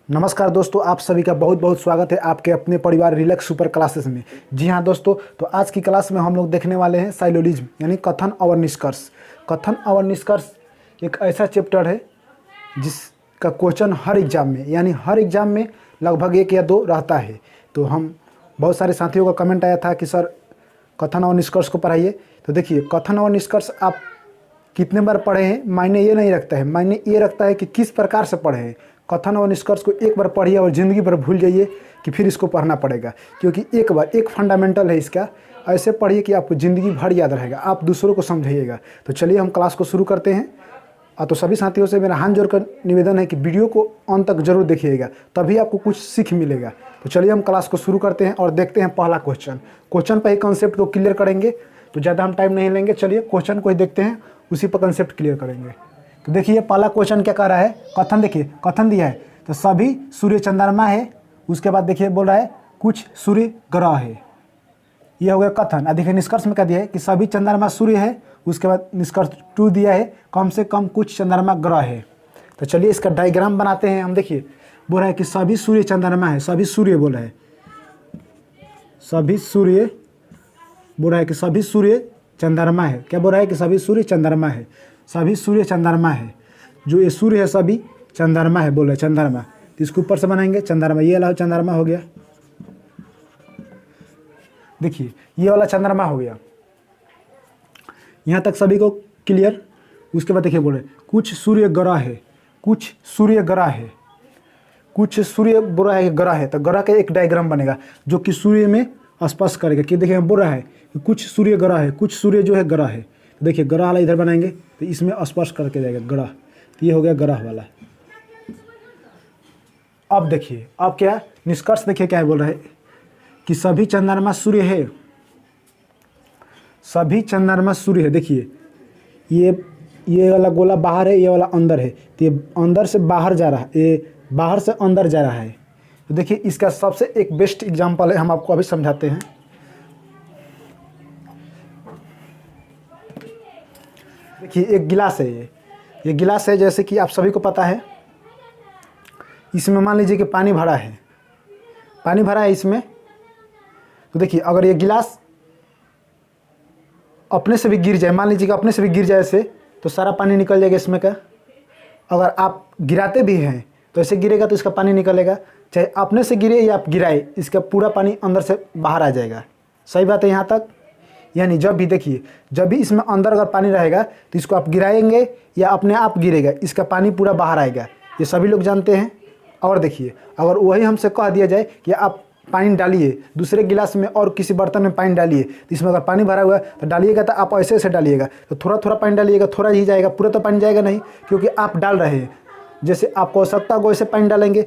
नमस्कार दोस्तों, आप सभी का बहुत बहुत स्वागत है आपके अपने परिवार रिलैक्स सुपर क्लासेस में। जी हाँ दोस्तों, तो आज की क्लास में हम लोग देखने वाले हैं साइलोजिज्म यानी कथन और निष्कर्ष। कथन और निष्कर्ष एक ऐसा चैप्टर है जिसका क्वेश्चन हर एग्जाम में यानी हर एग्जाम में लगभग 1 या 2 रहता है। तो हम बहुत सारे साथियों का कमेंट आया था कि सर कथन और निष्कर्ष को पढ़ाइए। तो देखिए, कथन और निष्कर्ष आप कितने बार पढ़े हैं मायने ये नहीं रखता है, मायने ये रखता है कि किस प्रकार से पढ़े हैं। कथन और निष्कर्ष को एक बार पढ़िए और ज़िंदगी भर भूल जाइए कि फिर इसको पढ़ना पड़ेगा, क्योंकि एक बार एक फंडामेंटल है इसका। ऐसे पढ़िए कि आपको ज़िंदगी भर याद रहेगा, आप दूसरों को समझाइएगा। तो चलिए हम क्लास को शुरू करते हैं। तो सभी साथियों से मेरा हाथ जोड़कर निवेदन है कि वीडियो को अंत तक जरूर देखिएगा, तभी आपको कुछ सीख मिलेगा। तो चलिए हम क्लास को शुरू करते हैं और देखते हैं पहला क्वेश्चन। क्वेश्चन पर ही कंसेप्ट को क्लियर करेंगे, तो ज़्यादा हम टाइम नहीं लेंगे। चलिए क्वेश्चन को ही देखते हैं, उसी पर कंसेप्ट क्लियर करेंगे। तो देखिए पहला क्वेश्चन क्या कह रहा है। कथन देखिए, कथन दिया है तो सभी सूर्य चंद्रमा है। उसके बाद देखिए बोल रहा है कुछ सूर्य ग्रह है। ये हो गया कथन। और देखिए निष्कर्ष में क्या दिया है कि सभी चंद्रमा सूर्य है। उसके बाद निष्कर्ष 2 दिया है कम से कम कुछ चंद्रमा ग्रह है। तो चलिए इसका डायग्राम बनाते हैं हम। देखिए बोल रहा है कि सभी सूर्य चंद्रमा है, सभी सूर्य बोल रहा है, सभी सूर्य बोल रहा है कि सभी सूर्य चंद्रमा है। क्या बोल रहा है कि सभी सूर्य चंद्रमा है, सभी सूर्य चंद्रमा है। जो ये सूर्य है सभी चंद्रमा है बोल रहे चंद्रमा। तो इसको ऊपर से बनाएंगे चंद्रमा, ये वाला चंद्रमा हो गया। देखिए ये वाला चंद्रमा हो गया, यहाँ तक सभी को क्लियर। उसके बाद देखिए बोल रहे कुछ सूर्य ग्रह है, कुछ सूर्य ग्रह है, कुछ सूर्य बोल रहा है ग्रह है। तो ग्रह का एक डायग्राम बनेगा जो कि सूर्य में स्पष्ट करेगा कि देखिए बोल रहा है कि कुछ सूर्य ग्रह है, कुछ सूर्य जो है ग्रह है। तो देखिए ग्रह वाला इधर बनाएंगे तो इसमें स्पष्ट करके जाएगा ग्रह। तो ये हो गया ग्रह वाला। अब देखिए अब क्या निष्कर्ष देखिए क्या बोल रहा है कि सभी चंद्रमा सूर्य है, सभी चंद्रमा सूर्य है। देखिए ये वाला गोला बाहर है, ये वाला अंदर है। तो ये अंदर से बाहर जा रहा है, ये बाहर से अंदर जा रहा है। तो देखिए इसका सबसे एक बेस्ट एग्जांपल है, हम आपको अभी समझाते हैं। देखिए एक गिलास है, ये गिलास है जैसे कि आप सभी को पता है। इसमें मान लीजिए कि पानी भरा है, पानी भरा है इसमें। तो देखिए अगर ये गिलास अपने से भी गिर जाए, मान लीजिए कि अपने से भी गिर जाए ऐसे, तो सारा पानी निकल जाएगा इसमें का। अगर आप गिराते भी हैं तो ऐसे गिरेगा तो इसका पानी निकलेगा। चाहे अपने से गिरे या आप गिराए, इसका पूरा पानी अंदर से बाहर आ जाएगा। सही बात है यहाँ तक। यानी जब भी देखिए, जब भी इसमें अंदर अगर पानी रहेगा तो इसको आप गिराएंगे या अपने आप गिरेगा, इसका पानी पूरा बाहर आएगा। ये सभी लोग जानते हैं। और देखिए अगर वही हमसे कह दिया जाए कि आप पानी डालिए दूसरे गिलास में और किसी बर्तन में पानी डालिए, तो इसमें अगर पानी भरा हुआ है तो डालिएगा तो आप ऐसे ऐसे डालिएगा। तो थोड़ा थोड़ा पानी डालिएगा, थोड़ा ही जाएगा, पूरा तो पानी जाएगा नहीं, क्योंकि आप डाल रहे हैं। जैसे आपको आवश्यकता हो वैसे पानी डालेंगे।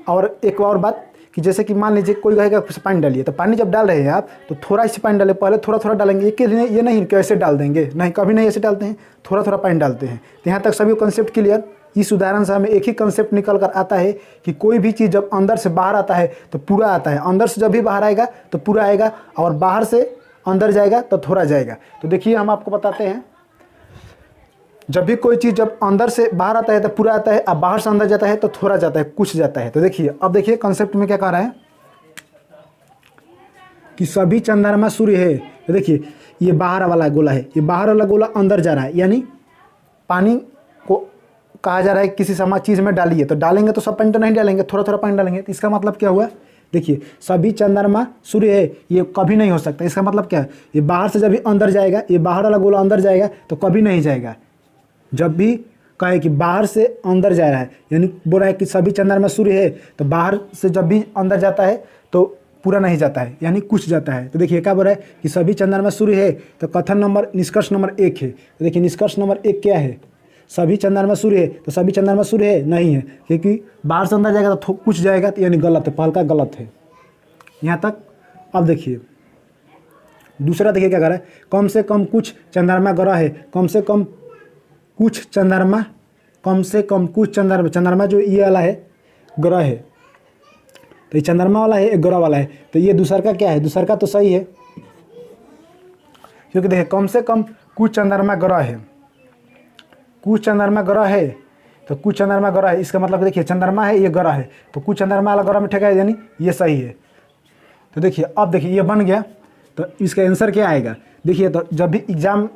और एक और बात कि जैसे कि मान लीजिए कोई कहेगा पानी डालिए, तो पानी जब डाल रहे हैं आप तो थोड़ा सी पानी डालें, पहले थोड़ा थोड़ा डालेंगे। ये नहीं कि ऐसे डाल देंगे, नहीं, कभी नहीं ऐसे डालते हैं, थोड़ा थोड़ा पानी डालते हैं। तो यहाँ तक सभी कंसेप्ट क्लियर। इस उदाहरण से हमें एक ही कंसेप्ट निकल कर आता है कि कोई भी चीज़ जब अंदर से बाहर आता है तो पूरा आता है, अंदर से जब भी बाहर आएगा तो पूरा आएगा, और बाहर से अंदर जाएगा तो थोड़ा जाएगा। तो देखिए हम आपको बताते हैं, जब भी कोई चीज़ जब अंदर से बाहर आता है तो पूरा आता है, अब बाहर से अंदर जाता है तो थोड़ा जाता है, कुछ जाता है। तो देखिए अब देखिए कंसेप्ट में क्या कह रहा है कि सभी चंद्रमा सूर्य है। तो देखिए ये बाहर वाला गोला है, ये बाहर वाला गोला अंदर जा रहा है, यानी पानी को कहा जा रहा है किसी समा चीज़ में डालिए। तो डालेंगे तो सब पानी तो नहीं डालेंगे, थोड़ा थोड़ा पानी डालेंगे। तो इसका मतलब क्या हुआ, देखिए सभी चंद्रमा सूर्य है, ये कभी नहीं हो सकता। इसका मतलब क्या है, ये बाहर से जब भी अंदर जाएगा, ये बाहर वाला गोला अंदर जाएगा तो कभी नहीं जाएगा। जब भी कहे कि बाहर से अंदर जा रहा है, यानी बोल रहा है कि सभी चंद्रमा सूर्य है, तो बाहर से जब भी अंदर जाता है तो पूरा नहीं जाता है, यानी कुछ जाता है। तो देखिए क्या बोल रहा है कि सभी चंद्रमा सूर्य है। तो कथन नंबर निष्कर्ष नंबर 1 है। तो देखिए निष्कर्ष नंबर 1 क्या है, सभी चंद्रमा सूर्य है। तो सभी चंद्रमा सूर्य है नहीं है, क्योंकि बाहर से अंदर जाएगा तो कुछ जाएगा, तो यानी गलत है, पहल का गलत है यहाँ तक। अब देखिए दूसरा, देखिए क्या कर रहा है, कम से कम कुछ चंद्रमा ग्रह है, कम से कम कुछ चंद्रमा, कम से कम कुछ चंद्रमा। चंद्रमा जो ये वाला है ग्रह है, तो ये चंद्रमा वाला है, एक ग्रह वाला है। तो ये दूसरा का क्या है, दूसरा का तो सही है, क्योंकि देखिए कम से कम कुछ चंद्रमा ग्रह है, कुछ चंद्रमा ग्रह है, तो कुछ चंद्रमा ग्रह है, इसका मतलब देखिए चंद्रमा है, ये ग्रह है, तो कुछ चंद्रमा वाला ग्रह में ठेका है, यानी ये सही है। तो देखिए अब देखिए ये बन गया, तो इसका आंसर क्या आएगा। देखिए तो जब भी एग्जाम,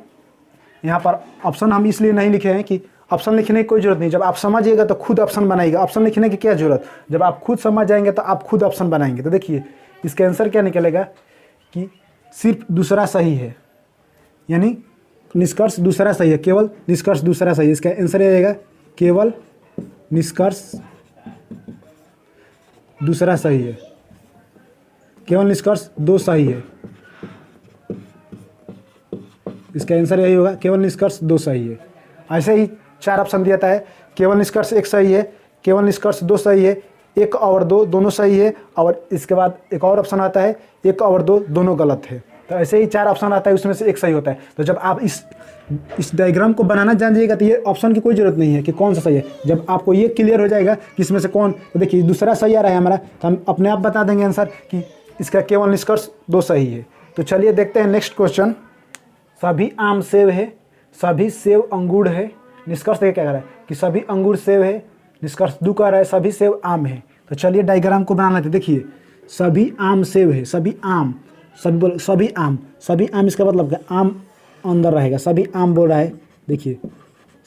यहाँ पर ऑप्शन हम इसलिए नहीं लिखे हैं कि ऑप्शन लिखने की कोई जरूरत नहीं, जब आप समझिएगा तो खुद ऑप्शन बनाएगा। ऑप्शन लिखने की क्या जरूरत, जब आप खुद समझ जाएंगे तो आप खुद ऑप्शन बनाएंगे। तो देखिए इसका आंसर क्या निकलेगा कि सिर्फ दूसरा सही है, यानी निष्कर्ष दूसरा सही है, केवल निष्कर्ष दूसरा सही है। इसका आंसर आएगा केवल निष्कर्ष दूसरा सही है, केवल निष्कर्ष 2 सही है। इसका आंसर यही होगा, केवल निष्कर्ष 2 सही है। ऐसे ही 4 ऑप्शन दिया है, केवल निष्कर्ष 1 सही है, केवल निष्कर्ष 2 सही है, 1 और 2 दोनों सही है, और इसके बाद एक और ऑप्शन आता है 1 और 2 दोनों गलत है। तो ऐसे ही 4 ऑप्शन आता है, उसमें से 1 सही होता है। तो जब आप इस डायग्राम को बनाना जान जाइएगा तो ये ऑप्शन की कोई ज़रूरत नहीं है कि कौन सा सही है। जब आपको ये क्लियर हो जाएगा कि इसमें से कौन, तो देखिए दूसरा सही आ रहा है हमारा, तो हम अपने आप बता देंगे आंसर कि इसका केवल निष्कर्ष 2 सही है। तो चलिए देखते हैं नेक्स्ट क्वेश्चन। सभी आम सेब है, सभी सेब अंगूर है, निष्कर्ष देखिए क्या कह रहा है कि सभी अंगूर सेब है, निष्कर्ष 2 कह रहा है सभी सेब आम है। तो चलिए डायग्राम को बना लेते। देखिए सभी आम सेब है, सभी आम, सभी आम, सभी आम, इसका मतलब क्या, आम अंदर रहेगा, सभी आम बोल रहा है। देखिए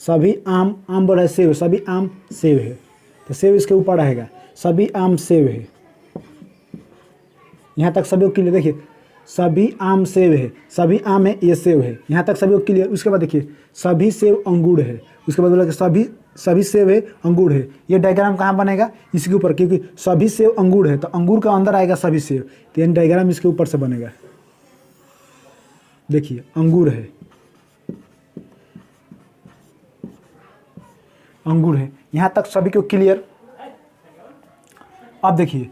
सभी आम, आम बोल रहा है सेब, सभी आम सेब है, तो सेब इसके ऊपर रहेगा, सभी आम सेब है। यहाँ तक सभी क्लियर। देखिए सभी आम सेब है, सभी आम है, ये सेब है, यहाँ तक सभी क्लियर। उसके बाद देखिए सभी सेब अंगूर है, उसके बाद बोला कि सभी सेब है अंगूर है। ये डायग्राम कहाँ बनेगा, इसके ऊपर, क्योंकि सभी सेब अंगूर है तो अंगूर का अंदर आएगा सभी सेब, तो यानी डायग्राम इसके ऊपर से बनेगा। देखिए अंगूर है, अंगूर है, यहाँ तक सभी को क्लियर। अब देखिए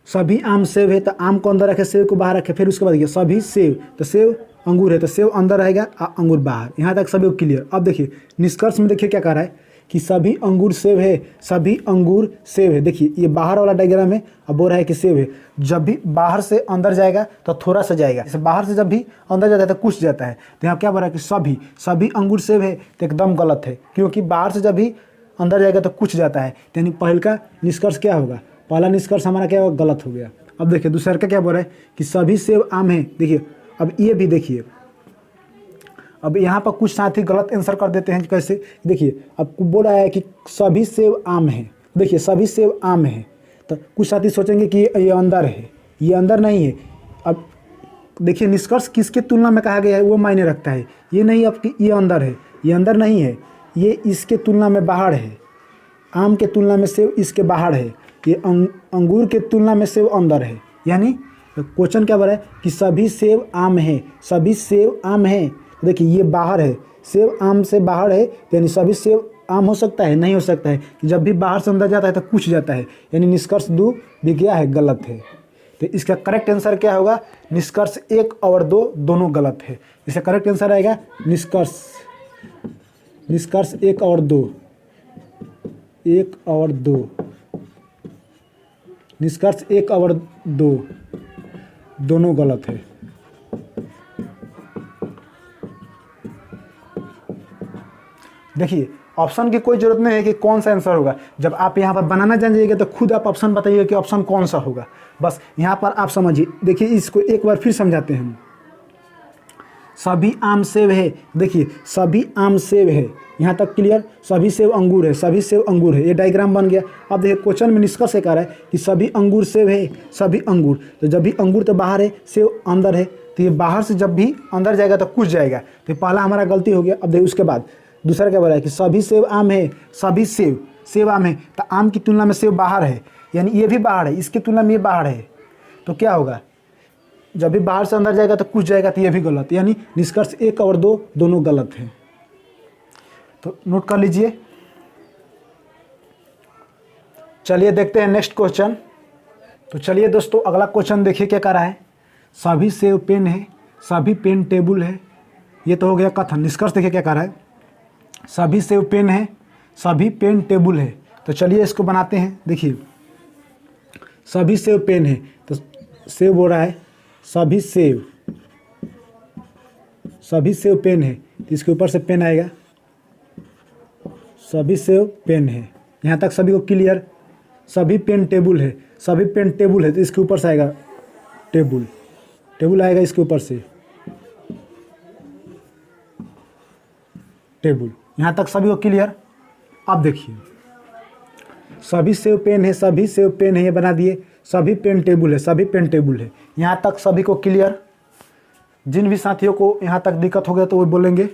सभी आम सेब है, तो आम को अंदर रखे, सेब को बाहर रखे। फिर उसके बाद देखिए सभी सेब, तो सेब अंगूर है, तो सेब अंदर रहेगा, अंगूर बाहर। यहाँ तक सभी को क्लियर। अब देखिए निष्कर्ष में देखिए क्या कह रहा है कि सभी अंगूर सेब है, सभी अंगूर सेब है। देखिए ये बाहर वाला डायग्राम है, अब बोल रहा है कि सेब है। जब भी बाहर से अंदर जाएगा तो थोड़ा सा जाएगा, जैसे बाहर से जब भी अंदर जाता है तो कुछ जाता है। तो यहाँ क्या बोल रहा है कि सभी अंगूर सेब है, तो एकदम गलत है, क्योंकि बाहर से जब भी अंदर जाएगा तो कुछ जाता है, यानी पहले का निष्कर्ष क्या होगा, पहला निष्कर्ष हमारा क्या होगा, गलत हो गया। अब देखिए दूसरा का क्या बोल रहा है कि सभी सेब आम है। देखिए अब ये भी देखिए, अब यहाँ पर कुछ साथी गलत आंसर कर देते हैं। कैसे, देखिए अब बोल रहा है कि सभी सेब आम है। देखिए सभी सेब आम है, तो कुछ साथी सोचेंगे कि ये अंदर है, ये अंदर नहीं है। अब देखिए निष्कर्ष किसके तुलना में कहा गया है वो मायने रखता है। ये नहीं अब कि ये अंदर है, ये अंदर नहीं है, ये इसके तुलना में बाहर है। आम के तुलना में सेब इसके बाहर है, ये अंगूर के तुलना में सेब अंदर है। यानी क्वेश्चन क्या बोल रहा है कि सभी सेब आम है, सभी सेब आम है। देखिए ये बाहर है, सेब आम से बाहर है, यानी सभी सेब आम हो सकता है, नहीं हो सकता है कि जब भी बाहर से अंदर जाता है तो कुछ जाता है, यानी निष्कर्ष 2 भी क्या है, गलत है। तो इसका करेक्ट आंसर क्या होगा, निष्कर्ष 1 और 2 दोनों गलत है। इसका करेक्ट आंसर आएगा निष्कर्ष 1 और 2, 1 और 2, निष्कर्ष 1 और 2 दोनों गलत है। देखिए ऑप्शन की कोई जरूरत नहीं है कि कौन सा आंसर होगा। जब आप यहाँ पर बनाना जान जाइएगा तो खुद आप ऑप्शन बताइएगा कि ऑप्शन कौन सा होगा। बस यहाँ पर आप समझिए। देखिए इसको एक बार फिर समझाते हैं हम। सभी आम सेब है, देखिए सभी आम सेब है, यहाँ तक क्लियर। सभी सेब अंगूर है, सभी सेब अंगूर है, ये डायग्राम बन गया। अब देखिए क्वेश्चन में निष्कर्ष कह रहा है कि सभी अंगूर सेब है, सभी अंगूर। तो जब भी अंगूर तो बाहर है, सेब अंदर है, तो ये बाहर से जब भी अंदर जाएगा तो कुछ जाएगा। तो पहला हमारा गलती हो गया। अब देखिए उसके बाद दूसरा क्या बोल रहा है कि सभी सेब आम है, सभी सेब आम है। तो आम की तुलना में सेब बाहर है, यानी ये भी बाहर है, इसकी तुलना में ये बाहर है। तो क्या होगा, जब भी बाहर से अंदर जाएगा तो कुछ जाएगा, तो ये भी गलत, यानी निष्कर्ष 1 और 2 दोनों गलत हैं। तो नोट कर लीजिए। चलिए देखते हैं नेक्स्ट क्वेश्चन। तो चलिए दोस्तों अगला क्वेश्चन देखिए क्या कर रहा है। सभी सेब पेन है, सभी पेन टेबल है। ये तो हो गया कथन। निष्कर्ष देखिए क्या कर रहा है। सभी सेब पेन है, सभी पेन टेबल है। तो चलिए इसको बनाते हैं। देखिए सभी सेब पेन है, तो सेब हो रहा है, सभी सेब पेन है, तो इसके ऊपर से पेन आएगा। सभी सेव पेन है। यहाँ तक सभी को क्लियर। सभी पेन टेबल है, सभी पेन टेबल है तो इसके ऊपर से आएगा टेबल, टेबल आएगा इसके ऊपर से टेबल। यहाँ तक सभी को क्लियर। अब देखिए सभी सेव पेन है, सभी सेव पेन है, ये बना दिए। सभी पेन टेबल है, सभी पेन टेबल है। यहाँ तक सभी को क्लियर। जिन भी साथियों को यहाँ तक दिक्कत हो गया तो वो बोलेंगे,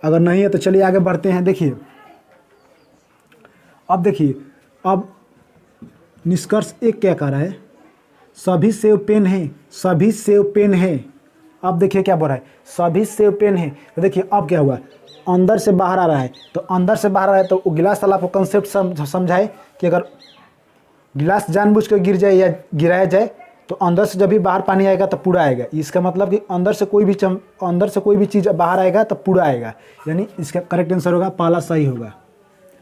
अगर नहीं है तो चलिए आगे बढ़ते हैं। देखिए अब देखिए, अब निष्कर्ष एक क्या कह रहा है, सभी सेव पेन है, सभी सेव पेन है। अब देखिए क्या बोल रहा है, सभी सेव पेन है। तो देखिए अब क्या हुआ, अंदर से बाहर आ रहा है। तो अंदर से बाहर आ रहा है तो वो गिलास वाला आपको कंसेप्ट समझाए कि अगर गिलास जानबूझ कर गिर जाए या गिराया जाए तो अंदर से जब भी बाहर पानी आएगा तो पूरा आएगा। इसका मतलब कि अंदर से कोई भी चीज़ बाहर आएगा तो पूरा आएगा, यानी इसका करेक्ट आंसर होगा पहला सही होगा।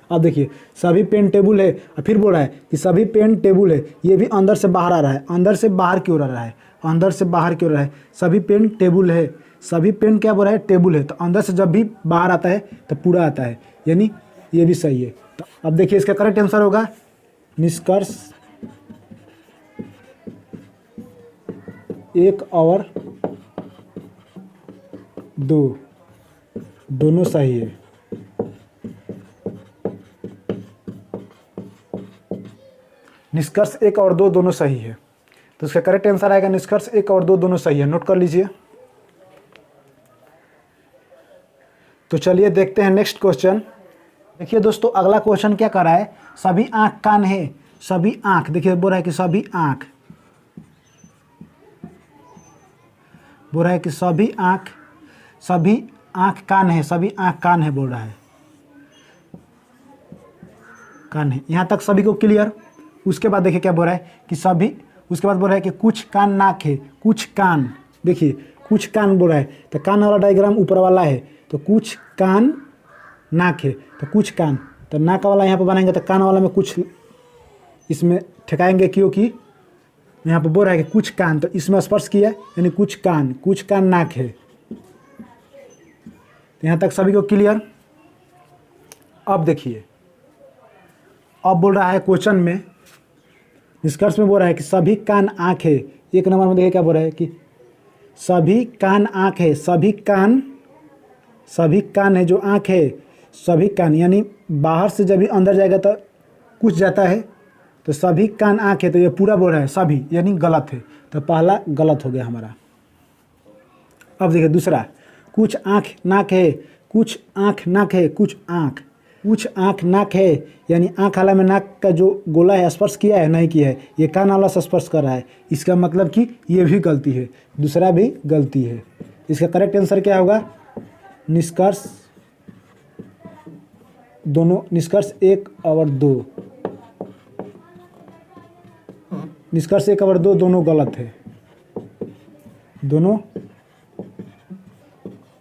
अब देखिए सभी पेन टेबल है, और फिर बोल रहा है कि सभी पेन टेबल है, ये भी अंदर से बाहर आ रहा है। अंदर से बाहर क्यों आ रहा है, अंदर से बाहर क्यों आ रहा है। सभी पेन टेबल है, सभी पेन क्या बोल रहा है, टेबल है। तो अंदर से जब भी बाहर आता है तो पूरा आता है, यानी ये भी सही है। तो अब देखिए इसका करेक्ट आंसर होगा निष्कर्ष 1 और 2 दोनों सही है। निष्कर्ष 1 और 2 दोनों सही है, तो इसका करेक्ट आंसर आएगा निष्कर्ष 1 और 2 दोनों सही है। नोट कर लीजिए। तो चलिए देखते हैं नेक्स्ट क्वेश्चन। देखिए दोस्तों अगला क्वेश्चन क्या कर रहा है, सभी आंख कान है, सभी आंख। देखिए बोल रहा है कि सभी आंख, बोल रहा है कि सभी आंख कान है, सभी आंख कान है बोल रहा है, कान है। यहाँ तक सभी को क्लियर। उसके बाद देखिए क्या बोल रहा है कि सभी, उसके बाद बोल रहा है कि कुछ कान नाक है, कुछ कान। देखिए कुछ कान बोल रहा है तो कान वाला डायग्राम ऊपर वाला है, तो कुछ कान नाक है तो कुछ कान, तो नाक वाला यहाँ पर बनाएंगे तो कान वाला में कुछ इसमें ठेकाएंगे, क्योंकि यहाँ पर बोल रहा है कि कुछ कान, तो इसमें स्पर्श किया यानी कुछ कान नाक है। तो यहाँ तक सभी को क्लियर। अब देखिए अब बोल रहा है क्वेश्चन में, निष्कर्ष में बोल रहा है कि सभी कान आँख है। 1 नंबर में देखिए क्या बोल रहा है कि सभी कान आँख है, सभी कान है जो आँख है, सभी कान, यानी बाहर से जब भी अंदर जाएगा तो कुछ जाता है, तो सभी कान आँख है, तो ये पूरा बोल रहा है सभी, यानी गलत है। तो पहला गलत हो गया हमारा। अब देखिए दूसरा, कुछ आँख नाक है, कुछ आँख नाक है, कुछ आँख नाक है, यानी आँख वाला में नाक का जो गोला है स्पर्श किया है, नहीं किया है, ये कान वाला से स्पर्श कर रहा है। इसका मतलब कि ये भी गलती है, दूसरा भी गलती है। इसका करेक्ट आंसर क्या होगा, निष्कर्ष दोनों, निष्कर्ष 1 और 2, निष्कर्ष 1 और 2 दोनों गलत है, दोनों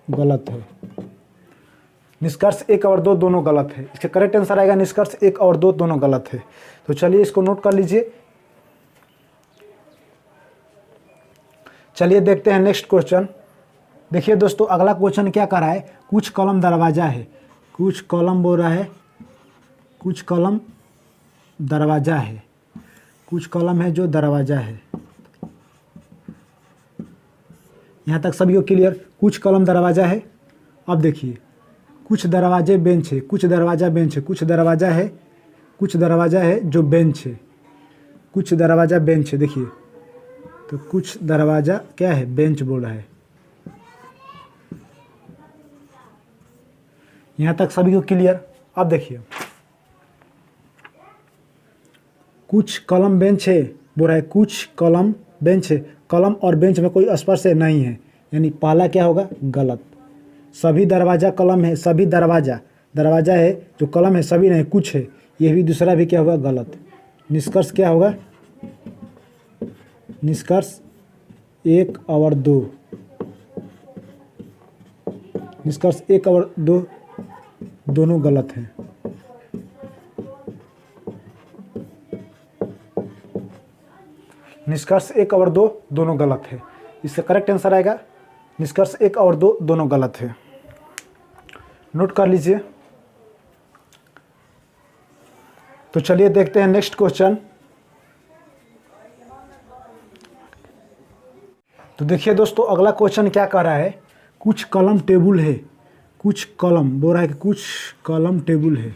गलत है। निष्कर्ष 1 और 2 दोनों गलत है। इसका करेक्ट आंसर आएगा निष्कर्ष 1 और 2 दोनों गलत है। तो चलिए इसको नोट कर लीजिए। चलिए देखते हैं नेक्स्ट क्वेश्चन। देखिए दोस्तों अगला क्वेश्चन क्या कर रहा है, कुछ कलम दरवाजा है, कुछ कलम बोल रहा है, कुछ कलम दरवाजा है, कुछ कलम है जो दरवाजा है। यहाँ तक सभी को क्लियर, कुछ कलम दरवाजा है। अब देखिए कुछ दरवाजे बेंच है, कुछ दरवाजा बेंच है, कुछ दरवाजा है, कुछ दरवाजा है जो बेंच है, कुछ दरवाजा बेंच है। देखिए तो कुछ दरवाजा क्या है, बेंच बोल रहा है। यहाँ तक सभी को क्लियर। अब देखिए कुछ कलम बेंच है बोल रहा है, कुछ कलम बेंच है, कलम और बेंच में कोई स्पर्श है नहीं है, यानी पहला क्या होगा, गलत। सभी दरवाजा कलम है, सभी दरवाजा है जो कलम है, सभी नहीं कुछ है, ये भी दूसरा भी क्या होगा, गलत। निष्कर्ष क्या होगा, निष्कर्ष 1 और 2, निष्कर्ष 1 और 2 दोनों गलत हैं। निष्कर्ष 1 और 2 दोनों गलत है। इसका करेक्ट आंसर आएगा निष्कर्ष 1 और 2 दोनों गलत है। नोट कर लीजिए। तो चलिए देखते हैं नेक्स्ट क्वेश्चन। तो देखिए दोस्तों, अगला क्वेश्चन क्या कर रहा है, कुछ कलम टेबल है, कुछ कलम बोल रहा है कि कुछ कलम टेबल है,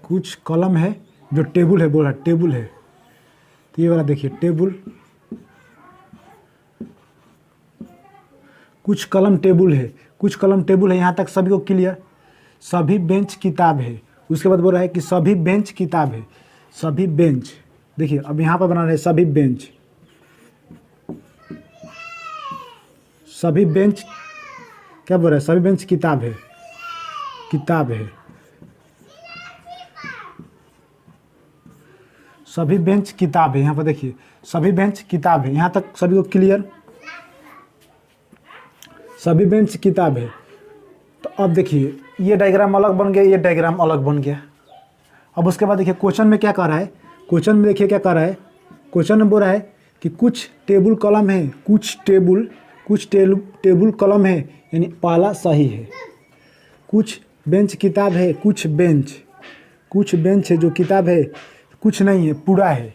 कुछ कलम है जो टेबल है, बोल रहा है टेबल है। तो ये वाला देखिए टेबल, कुछ कलम टेबल है, कुछ कलम टेबल है, यहाँ तक सभी को क्लियर। सभी बेंच किताब है, उसके बाद बोल रहा है कि सभी बेंच किताब है, सभी बेंच। देखिए अब यहाँ पर बना रहे सभी बेंच, सभी बेंच क्या बोल रहा है, सभी बेंच किताब है, किताब है, सभी बेंच किताब है। यहाँ पर देखिए सभी बेंच किताब है, यहाँ तक सभी को क्लियर। सभी बेंच किताब है। तो अब देखिए ये डायग्राम अलग बन गया, ये डायग्राम अलग बन गया। अब उसके बाद देखिए क्वेश्चन में क्या कर रहा है, क्वेश्चन में देखिए क्या कर रहा है, क्वेश्चन में बोल रहा है कि कुछ टेबल कलम है, कुछ टेबल कलम है, यानी पहला सही है। कुछ बेंच किताब है, कुछ बेंच है जो किताब है, कुछ नहीं है पूरा है,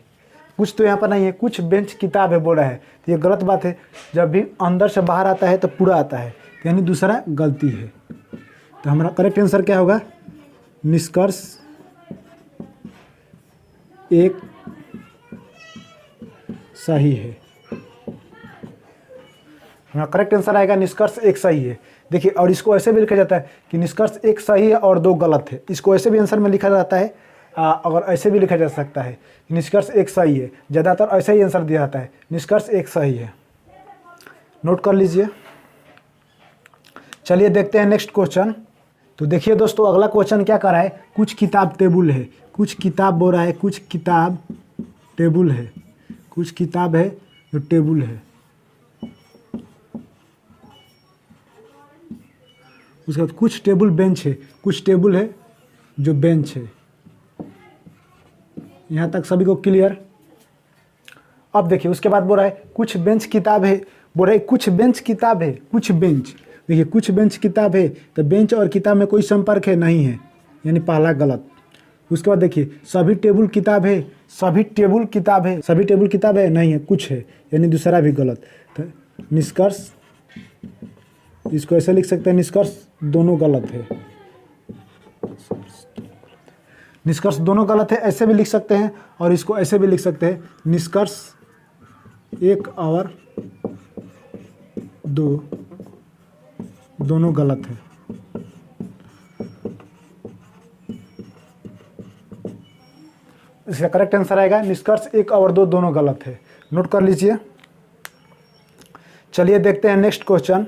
कुछ तो यहाँ पर नहीं है, कुछ बेंच किताब है बोल रहा है। तो ये गलत बात है, जब भी अंदर से बाहर आता है तो पूरा आता है, यानी दूसरा गलती है। तो हमारा करेक्ट आंसर क्या होगा, निष्कर्ष एक सही है। हमारा करेक्ट आंसर आएगा निष्कर्ष एक सही है। देखिए और इसको ऐसे भी लिखा जाता है कि निष्कर्ष एक सही है और दो गलत है, इसको ऐसे भी आंसर में लिखा जाता है। अगर ऐसे भी लिखा जा सकता है कि निष्कर्ष एक सही है, ज़्यादातर ऐसे ही आंसर दिया जाता है, निष्कर्ष एक सही है। नोट कर लीजिए। चलिए देखते हैं नेक्स्ट क्वेश्चन। तो देखिए दोस्तों, अगला क्वेश्चन क्या कर रहा है, कुछ किताब टेबल है, कुछ किताब बोल रहा है, कुछ किताब टेबल है, कुछ किताब है जो टेबल है। उसके बाद कुछ टेबल बेंच है, कुछ टेबल है जो बेंच है। यहाँ तक सभी को क्लियर। अब देखिए उसके बाद बोल रहा है कुछ बेंच किताब है, बोल रहा है कुछ बेंच किताब है, कुछ बेंच। देखिए कुछ बेंच किताब है, तो बेंच और किताब में कोई संपर्क है नहीं है, यानी पहला गलत। उसके बाद देखिए सभी टेबल किताब है, सभी टेबल किताब है, सभी टेबल किताब है नहीं है, कुछ है, यानी दूसरा भी गलत। तो निष्कर्ष इसको ऐसे लिख सकते हैं, निष्कर्ष दोनों गलत है, निष्कर्ष दोनों गलत है, ऐसे भी लिख सकते हैं और इसको ऐसे भी लिख सकते हैं, निष्कर्ष एक और दो दोनों गलत है। इसका करेक्ट आंसर आएगा निष्कर्ष एक और दो दोनों गलत है। नोट कर लीजिए। चलिए देखते हैं नेक्स्ट क्वेश्चन।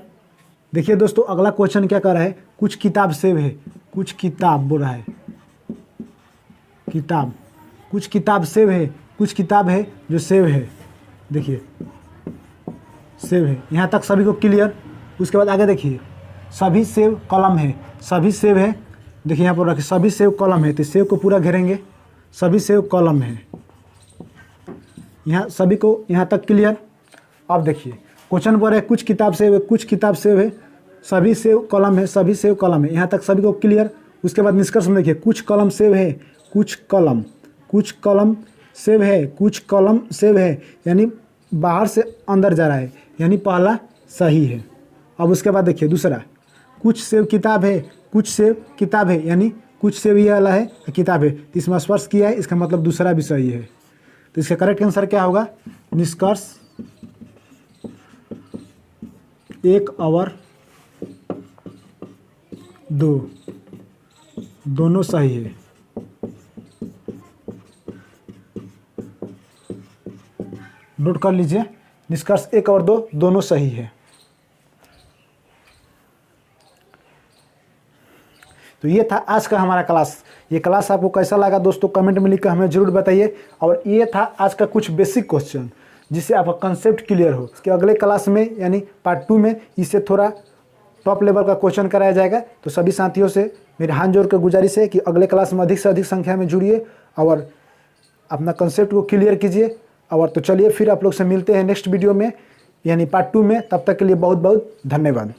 देखिए दोस्तों, अगला क्वेश्चन क्या कर रहा है, कुछ किताब सेव है, कुछ किताब बोल रहा है, किताब, कुछ किताब सेव है, कुछ किताब है जो सेव है। देखिए सेव है, यहाँ तक सभी को क्लियर। उसके बाद आगे देखिए सभी सेव कलम है, सभी सेव है। देखिए यहाँ पर रखिए सभी सेव कलम है, तो सेव को पूरा घेरेंगे, सभी सेव कलम है। यहाँ सभी को यहाँ तक क्लियर। अब देखिए क्वेश्चन पर है कुछ किताब सेव है, कुछ किताब सेव है, सभी सेव कलम है, सभी सेव कलम है। यहाँ तक सभी को क्लियर। उसके बाद निष्कर्ष में देखिए कुछ कलम सेव है, कुछ कलम सेव है, कुछ कलम सेव है, यानी बाहर से अंदर जा रहा है, यानी पहला सही है। अब उसके बाद देखिए दूसरा, कुछ सेव किताब है, कुछ सेव किताब है, यानी कुछ सेव ये वाला है, किताब है, इसमें स्पर्श किया है, इसका मतलब दूसरा भी सही है। तो इसका करेक्ट आंसर क्या होगा, निष्कर्ष एक और दो दोनों सही है। नोट कर लीजिए, निष्कर्ष एक और दो दोनों सही है। तो ये था आज का हमारा क्लास। ये क्लास आपको कैसा लगा दोस्तों, कमेंट में लिखकर हमें ज़रूर बताइए। और ये था आज का कुछ बेसिक क्वेश्चन, जिससे आपका कंसेप्ट क्लियर हो। इसके अगले क्लास में यानी पार्ट 2 में इससे थोड़ा टॉप लेवल का क्वेश्चन कराया जाएगा। तो सभी साथियों से मेरे हाथ जोड़ कर गुजारिश है कि अगले क्लास में अधिक से अधिक संख्या में जुड़िए और अपना कंसेप्ट को क्लियर कीजिए। और तो चलिए फिर आप लोग से मिलते हैं नेक्स्ट वीडियो में यानी पार्ट 2 में। तब तक के लिए बहुत बहुत धन्यवाद।